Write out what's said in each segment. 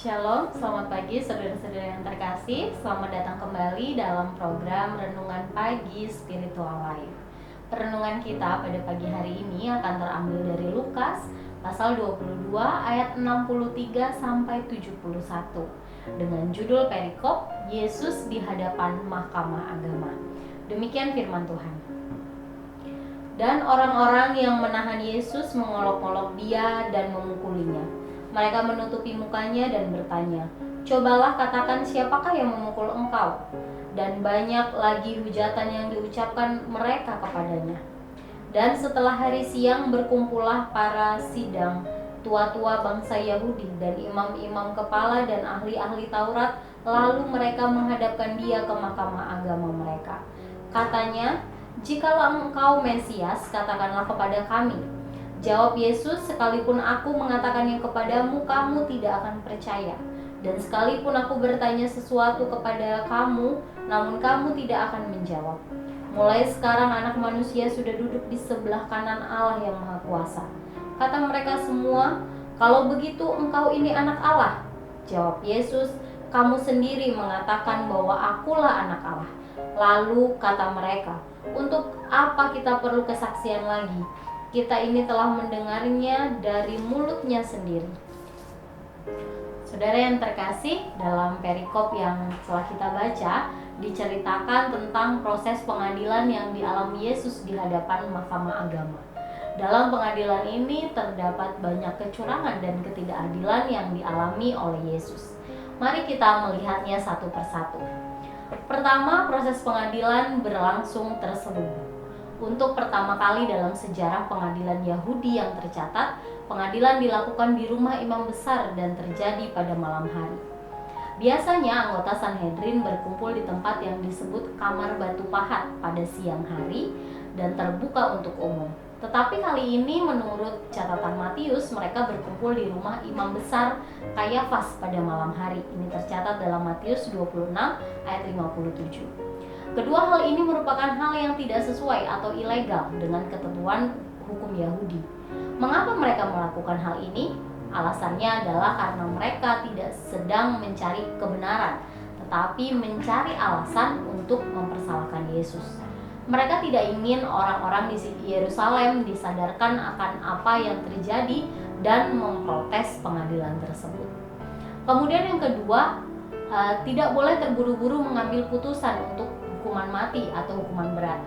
Shalom, selamat pagi saudara-saudara yang terkasih. Selamat datang kembali dalam program Renungan Pagi Spiritual Life. Renungan kita pada pagi hari ini akan terambil dari Lukas pasal 22 ayat 63 sampai 71 dengan judul perikop Yesus di hadapan Mahkamah Agama. Demikian firman Tuhan. Dan orang-orang yang menahan Yesus mengolok-olok dia dan memukulinya. Mereka menutupi mukanya dan bertanya, "Cobalah katakan siapakah yang memukul engkau?" Dan banyak lagi hujatan yang diucapkan mereka kepadanya. Dan setelah hari siang berkumpullah para sidang, tua-tua bangsa Yahudi dan imam-imam kepala dan ahli-ahli Taurat, lalu mereka menghadapkan dia ke mahkamah agama mereka. Katanya, "Jikalau engkau Mesias, katakanlah kepada kami." Jawab Yesus, "Sekalipun aku mengatakannya kepadamu, kamu tidak akan percaya. Dan sekalipun aku bertanya sesuatu kepada kamu, namun kamu tidak akan menjawab. Mulai sekarang anak manusia sudah duduk di sebelah kanan Allah yang Maha Kuasa." Kata mereka semua, "Kalau begitu engkau ini anak Allah." Jawab Yesus, "Kamu sendiri mengatakan bahwa akulah anak Allah." Lalu kata mereka, "Untuk apa kita perlu kesaksian lagi? Kita ini telah mendengarnya dari mulutnya sendiri." Saudara yang terkasih, dalam perikop yang telah kita baca, diceritakan tentang proses pengadilan yang dialami Yesus di hadapan Mahkamah Agama. Dalam pengadilan ini terdapat banyak kecurangan dan ketidakadilan yang dialami oleh Yesus. Mari kita melihatnya satu persatu. Pertama, proses pengadilan berlangsung terselubung. Untuk pertama kali dalam sejarah pengadilan Yahudi yang tercatat, pengadilan dilakukan di rumah imam besar dan terjadi pada malam hari. Biasanya anggota Sanhedrin berkumpul di tempat yang disebut kamar batu pahat pada siang hari dan terbuka untuk umum. Tetapi kali ini menurut catatan Matius, mereka berkumpul di rumah imam besar Kayafas pada malam hari. Ini tercatat dalam Matius 26 ayat 57. Kedua hal ini merupakan hal yang tidak sesuai atau ilegal dengan ketentuan hukum Yahudi. Mengapa mereka melakukan hal ini? Alasannya adalah karena mereka tidak sedang mencari kebenaran, tetapi mencari alasan untuk mempersalahkan Yesus. Mereka tidak ingin orang-orang di Yerusalem disadarkan akan apa yang terjadi dan memprotes pengadilan tersebut. Kemudian yang kedua, tidak boleh terburu-buru mengambil putusan untuk hukuman mati atau hukuman berat.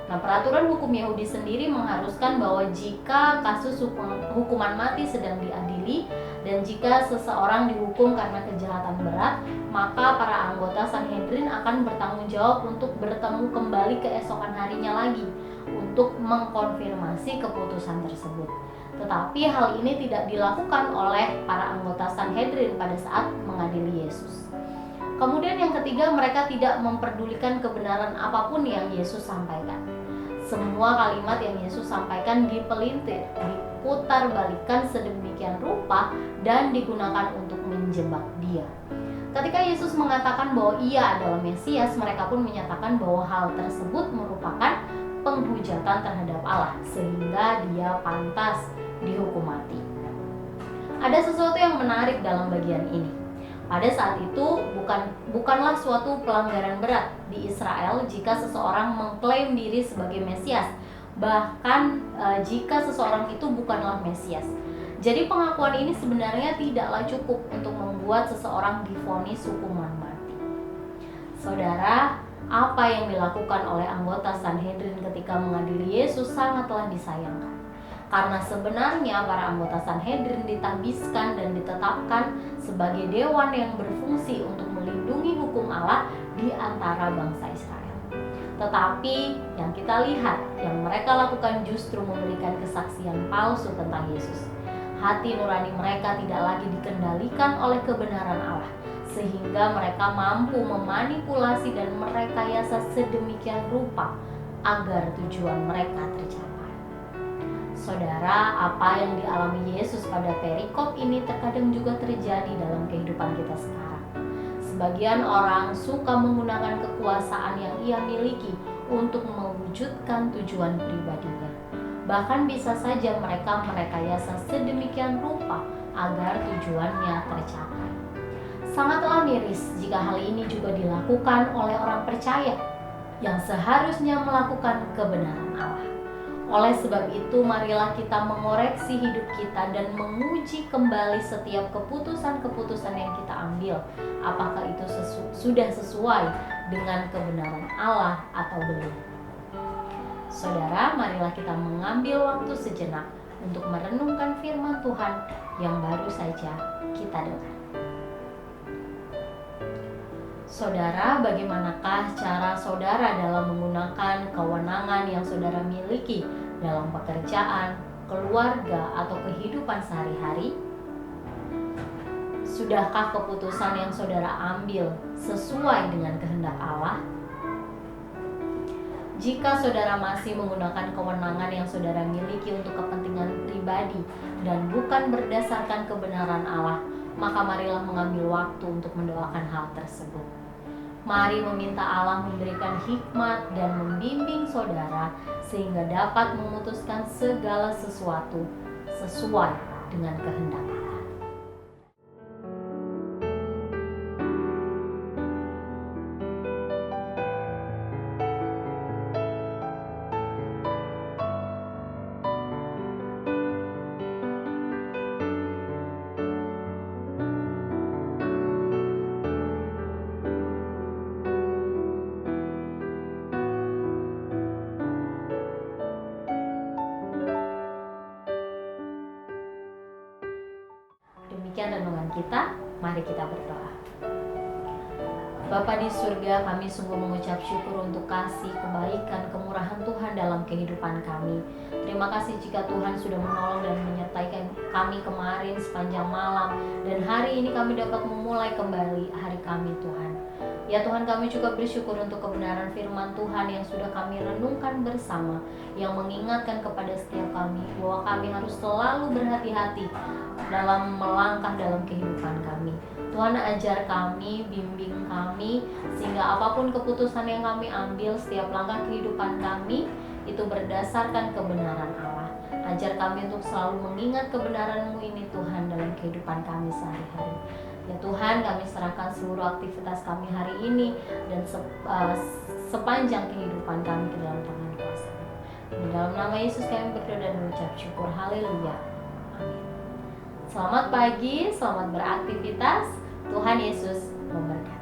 Nah, peraturan hukum Yahudi sendiri mengharuskan bahwa jika kasus hukuman mati sedang diadili dan jika seseorang dihukum karena kejahatan berat, maka para anggota Sanhedrin akan bertanggung jawab untuk bertemu kembali keesokan harinya lagi untuk mengkonfirmasi keputusan tersebut. Tetapi hal ini tidak dilakukan oleh para anggota Sanhedrin pada saat mengadili Yesus. Kemudian yang ketiga, mereka tidak memperdulikan kebenaran apapun yang Yesus sampaikan. Semua kalimat yang Yesus sampaikan dipelintir, diputar balikan sedemikian rupa dan digunakan untuk menjebak dia. Ketika Yesus mengatakan bahwa ia adalah Mesias, mereka pun menyatakan bahwa hal tersebut merupakan penghujatan terhadap Allah, sehingga dia pantas dihukum mati. Ada sesuatu yang menarik dalam bagian ini. Pada saat itu bukanlah suatu pelanggaran berat di Israel jika seseorang mengklaim diri sebagai Mesias, bahkan jika seseorang itu bukanlah Mesias. Jadi pengakuan ini sebenarnya tidaklah cukup untuk membuat seseorang divonis hukuman mati. Saudara, apa yang dilakukan oleh anggota Sanhedrin ketika mengadili Yesus sangatlah disayangkan. Karena sebenarnya para anggota Sanhedrin ditahbiskan dan ditetapkan sebagai dewan yang berfungsi untuk melindungi hukum Allah di antara bangsa Israel. Tetapi yang kita lihat, yang mereka lakukan justru memberikan kesaksian palsu tentang Yesus. Hati nurani mereka tidak lagi dikendalikan oleh kebenaran Allah, sehingga mereka mampu memanipulasi dan merekayasa sedemikian rupa agar tujuan mereka tercapai. Saudara, apa yang dialami Yesus pada perikop ini terkadang juga terjadi dalam kehidupan kita sekarang. Sebagian orang suka menggunakan kekuasaan yang ia miliki untuk mewujudkan tujuan pribadinya. Bahkan bisa saja mereka merekayasa sedemikian rupa agar tujuannya tercapai. Sangatlah miris jika hal ini juga dilakukan oleh orang percaya yang seharusnya melakukan kebenaran Allah. Oleh sebab itu, marilah kita mengoreksi hidup kita dan menguji kembali setiap keputusan-keputusan yang kita ambil. Apakah itu sudah sesuai dengan kebenaran Allah atau belum? Saudara, marilah kita mengambil waktu sejenak untuk merenungkan firman Tuhan yang baru saja kita dengar. Saudara, bagaimanakah cara saudara dalam menggunakan kewenangan yang saudara miliki dalam pekerjaan, keluarga, atau kehidupan sehari-hari? Sudahkah keputusan yang saudara ambil sesuai dengan kehendak Allah? Jika saudara masih menggunakan kewenangan yang saudara miliki untuk kepentingan pribadi dan bukan berdasarkan kebenaran Allah, maka marilah mengambil waktu untuk mendoakan hal tersebut. Mari meminta Allah memberikan hikmat dan membimbing saudara sehingga dapat memutuskan segala sesuatu sesuai dengan kehendak Allah. Demikian renungan kita, mari kita berdoa. Bapa di surga, kami sungguh mengucap syukur untuk kasih, kebaikan, kemurahan Tuhan dalam kehidupan kami. Terima kasih jika Tuhan sudah menolong dan menyertai kami kemarin sepanjang malam, dan hari ini kami dapat memulai kembali hari kami, Tuhan. Ya Tuhan, kami juga bersyukur untuk kebenaran firman Tuhan yang sudah kami renungkan bersama, yang mengingatkan kepada setiap kami bahwa kami harus selalu berhati-hati dalam melangkah dalam kehidupan kami. Tuhan, ajar kami, bimbing kami, sehingga apapun keputusan yang kami ambil, setiap langkah kehidupan kami itu berdasarkan kebenaran Allah. Ajar kami untuk selalu mengingat kebenaran-Mu ini Tuhan dalam kehidupan kami sehari-hari. Ya Tuhan, kami serahkan seluruh aktivitas kami hari ini dan sepanjang kehidupan kami ke dalam tangan kuasa-Mu. Di dalam nama Yesus kami berdoa dan mengucap syukur. Haleluya. Amin. Selamat pagi, selamat beraktivitas. Tuhan Yesus memberkati.